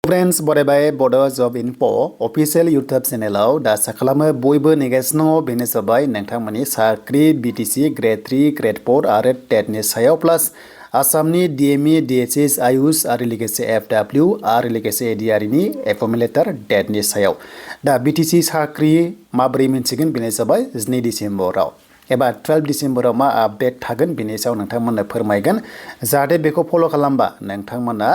friends बरायबाय बड' जब info official YouTube चेनेलाव दा आसा खालामो बयबो नेगासिनो बेनो जाबाय नोंथांमोननि साख्रि BTC Gr-3 Gr-4 आरो टेटनि सायाव प्लास आसामनि DME DHS आयुष आरो लोगोसे FW आरो लोगोसे ADRE नि एपइन्टमेन्ट लेटार डेटनि सायाव दा BTC साख्रि माबोरै मिन्थिगोन बेनो जाबाय 12 डिसेम्बराव एबा 12 डिसेम्बराव मा आपडेट थागोन बेनि सायाव नोंथांमोननो फोरमायगोन जाहाथे बेखौ फल' खालामबा नोंथांमोना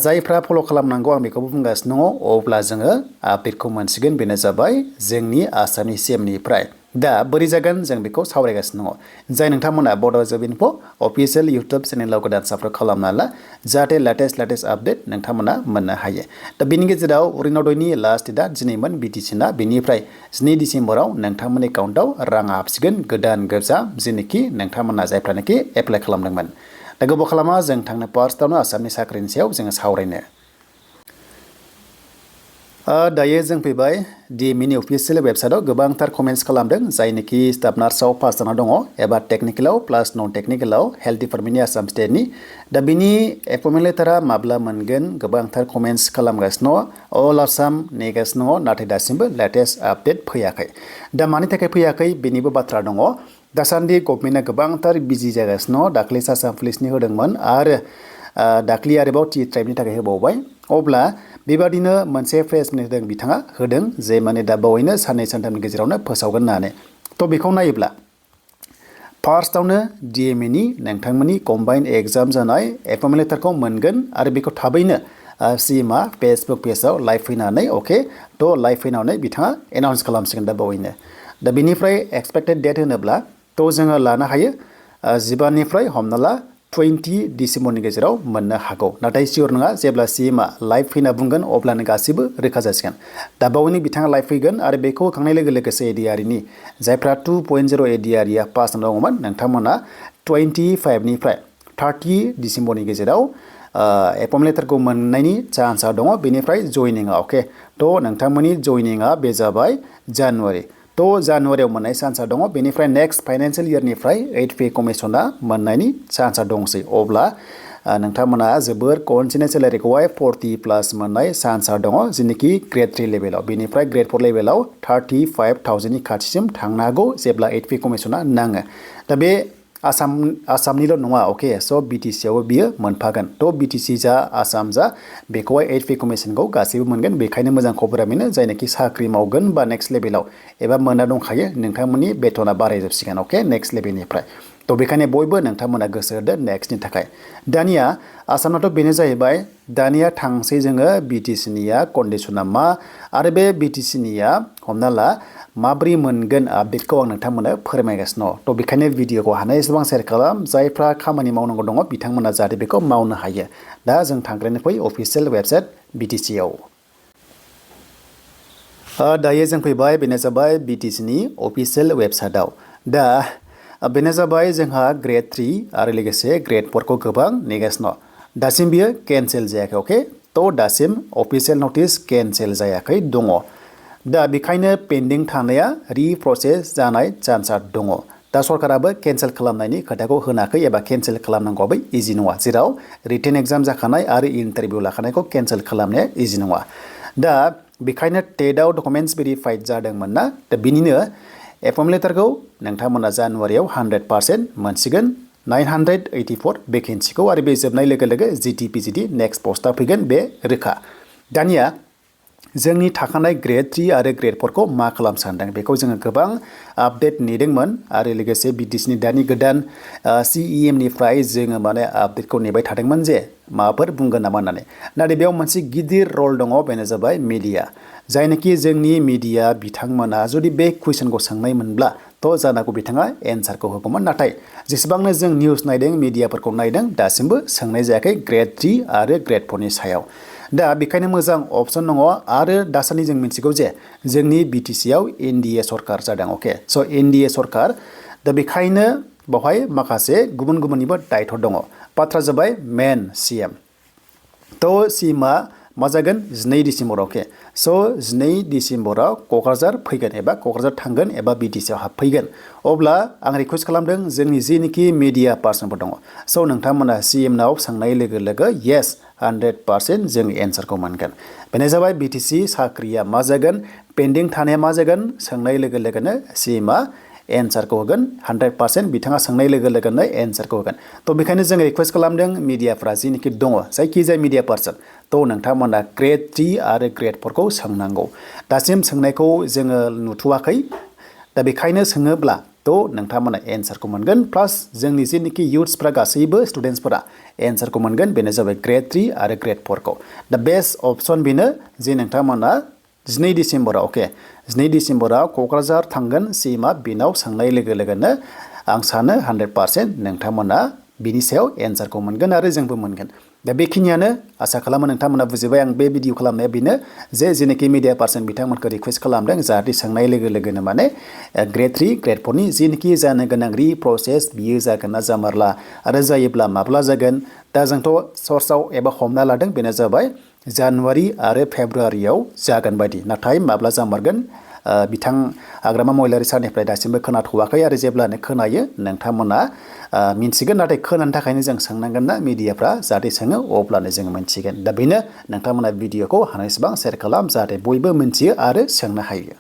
जायफ्रा फल' खालामनांगौ आं बेखौबो बुंगासिनो दङ अब्ला जोङो आपडेटखौ मोनसिगोन बेनो जाबाय जोंनि आसामनि CMनिफ्राय दा बोरै जागोन जों बेखौ सावरायगासिनो दङ जाय नोंथांमोना बड' जब इनफो अफिशियल इउटुब चेनेलाव गोदान साबस्क्राइब खालामना ला जाहाथे लेटेस्ट आपडेट नोंथांमोना मोननो हायो दा बेनि गेजेराव अरुणोदयनि लास्ट डेटआ दिनैमोन BTC ना बेनिफ्राय 12 डिसेम्बराव नोंथांमोननि एकाउन्टआव राङा हाबसिगोन गोदान गोजाम जेनोखि नोंथांमोना जायफ्रानोखि एप्लाइ खालामदोंमोन दा गोबाव खालामा जों थांनो फार्स्टआवनो आसामनि साख्रिनि सायाव जोङो सावरायनो दायो जों फैबाय DME नि अफिशियेल वेबसाइटआव गोबांथार कमेन्ट्स खालामदों जायनोखि स्टाफ नार्सआव पास जाना दङ एबा टेकनिकेलाव प्लास नन टेकनिकेलाव हेल्थ डिपार्टमेन्टनि आसाम स्टेटनि दा बिनि एपइन्टमेन्ट लेटारा माब्ला मोनगोन गोबांथार कमेन्ट्स खालामगासिनो अल आसाम नेगासिनो दङ नाथाय दासिमबो लेटेस्ट आपडेट फैयाखै दा मानि थाखाय फैयाखै बेनिबो बाथ्रा दङ दासान्दि गभर्नमेन्टआ गोबांथार बिजि जागासिनो दाख्लै आसाम पुलिसनि होदोंमोन आरो दाख्लै आरोबाव T ट्राइबनि थाखाय होबावबाय अब्ला बेबादिनो मोनसे प्रेसमेन्ट होदों बिथाङा होदों जे माने दा बावैनो साननै सानथामनि गेजेरावनो फोसावगोन होननानै थ' बेखौ नायोब्ला फार्स्टआवनो DME नि नोंथांमोननि कम्बाइन एग्जाम जानाय एपइन्टमेन्ट लेटारखौ मोनगोन आरो बेखौ थाबैनो CMआ फेसबुक पेजाव लाइभ फैनानै अके थ' लाइभ फैनानै बिथाङा एनाउन्स खालामसिगोन दा बावैनो दा बेनिफ्राय एक्सपेक्टेड डेट होनोब्ला थ' जोङो लानो हायो 15निफ्राय हमना ला 20 डिसेम्बरनि गेजेराव मोननो हागौ नाथाय सियर नङा जेब्ला CMआ लाइभ फैना बुंगोन अब्लानो गासिबो रोखा जासिगोन दा बावैनो बिथाङा लाइभ फैगोन आरो बेखौ होखांनाय लोगो लोगोसे ADRE नि जायफ्रा 2.0 ADRE पास दङमोन नोंथांमोना 25निफ्राय 30 डिसेम्बरनि गेजेराव एपइन्टमेन्ट लेटारखौ मोननायनि चान्सआ दङ बेनिफ्राय जयनिंआ अके थ' नोंथांमोननि जयनिंआ बे जाबाय जानुवारि थ' जानुवारियाव मोननाय चान्सआ दङ बेनिफ्राय नेक्स्ट फाइनान्सियेल इयारनिफ्राय 8 पे कमिसना मोननायनि चान्सआ दंसै अब्ला नोंथांमोना जोबोर कन्टिनिउ सेलारिखौहाय 40+ मोननाय चान्सआ दङ जेनोखि Gr-3 लेभेलाव बेनिफ्राय Gr-4 लेभेलाव 35,000नि खाथिसिम थांनो हागौ जेब्ला 8 पे कमिसना नाङो दा बे आसामनिल' नङा अके स' BTCआवबो बियो मोनफागोन थ' BTC जा आसाम जा बेखौहाय 8 पे कमिसनखौ गासैबो मोनगोन बेखायनो मोजां खबरा बेनो जायनाखि साख्रि मावगोन बा नेक्स्ट लेभेलाव एबा मोनना दंखायो नोंथांमोननि बेथना बारायजोबसिगोन अके नेक्स्ट लेभेलनिफ्राय थ' बेखायनो बयबो नोंथांमोना गोसो होदो नेक्स्टनि थाखाय दानिया आसामनाथ' बेनो जाहैबाय दानिया थांसै जोङो BTCनिया कन्डिसना मा आरो बे BTCनिया हमना ला माब्रै मोनगोन आपडेटखौ आं नोंथांमोननो फोरमायगासिनो थ' बेखायनो भिडिअखौ हानाय एसेबां शेयार खालाम जायफ्रा खामानि मावनांगौ दङ बिथांमोना जाहाथे बेखौ मावनो हायो दा जों थांग्रोनो फै अफिशियेल वेबसाइट BTCआव दायो जों फैबाय बेनो जाबाय BTCनि अफिशियेल वेबसाइटआव दा बेनो जाबाय जोंहा Gr-3 आरो लोगोसे Gr-4 खौ गोबां नेगासिनो दासिम बियो केन्सेल जायाखै अके थ' दासिम अफिशियेल नटिस केन्सेल जायाखै दङ दा बेखायनो पेन्डिं थानाया रिप्रसेस जानाय चान्सआ दङ दा सरकाराबो केन्सेल खालामनायनि खोथाखौ होनाखै एबा केन्सेल खालामनांगौआबो इजि नङा जेराव रिटेन एग्जाम जाखानाय आरो इन्टारभिउ लाखानायखौ केन्सेल खालामनाया इजि नङा दा बेखायनो टेटआव डकुमेन्ट्स भेरिफाइड जादोंमोन ना दा बिनिनो एपइन्टमेन्ट लेटारखौ नोंथांमोना जानुवारियाव 100% मोनसिगोन 984 भेकेन्सिखौ आरो बे जोबनाय लोगो लोगो GTPGD नेक्स्ट पस्टआ फैगोन बे रोखा दानिया जोंनि थाखानाय Gr-3 आरो Gr-4 खौ मा खालाम सानदों बेखौ जोङो गोबां आपडेट नेदोंमोन आरो लोगोसे BTCनि दानि गोदान CEMनिफ्राय जोङो माने आपडेटखौ नेबाय थादोंमोन जे माबाफोर बुंगोन नामा होननानै नाथाय बेयाव मोनसे गिदिर रल दङ बेनो जाबाय मिडिया जायनाखि जोंनि मिडिया बिथांमोना जुदि बे कुइसनखौ सोंनाय मोनब्ला थ' जानांगौ बिथाङा एन्सारखौ होगौमोन नाथाय जेसेबांनो जों निउस नायदों मिडियाफोरखौ नायदों दासिमबो सोंनाय जायाखै Gr-3 आरो Gr-4नि सायाव दा बेखायनो मोजां अपसन दङ आरो दासान्दि जों मिथिगौ जे जोंनि BTCआव NDA सरकार जादों अके स' NDA सरकार दा बेखायनो बेवहाय माखासे गुबुननिबो दायथ' दङ बाथ्रा जाबाय मेन CM थ' CMआ मा जागोन 12 डिसेम्बर अके स' 12 डिसेम्बराव क'क्राझार फैगोन एबा क'क्राझार थांगोन एबा BTC आव हाबफैगोन अब्ला आं रिक्वेस्ट खालामदों जोंनि जेनिखि मिडिया पार्सनफोर दङ स' नोंथांमोना CM नाव सोंनाय लोगो लोगो येस 100% जों एन्सारखौ मोनगोन बेनो जाबाय BTC साख्रिया मा जागोन पेन्डिं थानाया मा जागोन सोंनाय लोगो लोगोनो CM आ एन्सारखौ होगोन 100% बिथाङा सोंनाय लोगो लोगोनो एन्सारखौ होगोन थ' बेखायनो जों रिक्वेस्ट खालामदों मिडियाफ्रा जेनिखि दङ जायखिजाया मिडिया पार्सन थ' नोंथांमोना Gr-3 आरो Gr-4 खौ सोंनांगौ दासिम सोंनायखौ जोङो नुथ'वाखै दा बेखायनो सोङोब्ला थ' नोंथांमोना एन्सारखौ मोनगोन प्लास जोंनि जेनिखि इयुथ्सफ्रा गासैबो स्टुडेन्टसफोरा एन्सारखौ मोनगोन बेनो जाबाय Gr-3 आरो Gr-4 खौ दा बेस्ट अपसन बेनो जे नोंथांमोना 12 डिसेम्बराव अके 12 डिसेम्बराव क'क्राझार थांगोन CMआ बेनाव सोंनाय लोगो लोगोनो आं सानो 100% नोंथांमोना बिनि सायाव एन्सारखौ मोनगोन आरो जोंबो मोनगोन दा बेखिनियानो आसा खालामो नोंथांमोना बुजिबाय आं बे भिडिअ खालामनाया बेनो जे जेनेखि मिडिया पार्सन बिथांमोनखौ रिक्वेस्ट खालामदों जाहाथे सोंनाय लोगो लोगोनो माने Gr-3 Gr-4 नि जेनेखि जानो गोनां प्रसेस बियो जागोन ना जामारला आरो जायोब्ला माब्ला जागोन दा जोंथ' सर्सआव एबा हमना लादों बेनो जाबाय जानुवारि आरो फेब्रुवारियाव जागोन बायदि नाथाय माब्ला जामारगोन बिथां हाग्रामा महिलारि सारनिफ्राय दासिमबो खोनाथ'वाखै आरो जेब्लानो खोनायो नोंथांमोना मिन्थिगोन नाथाय खोनानो थाखायनो जों सोंनांगोन ना मिडियाफ्रा जाहाथे सोङो अब्लानो जों मिन्थिगोन दा बेनो नोंथांमोना भिडिअखौ हानायसेबां शेयार खालाम जाहाथे बयबो मिन्थियो आरो सोंनो हायो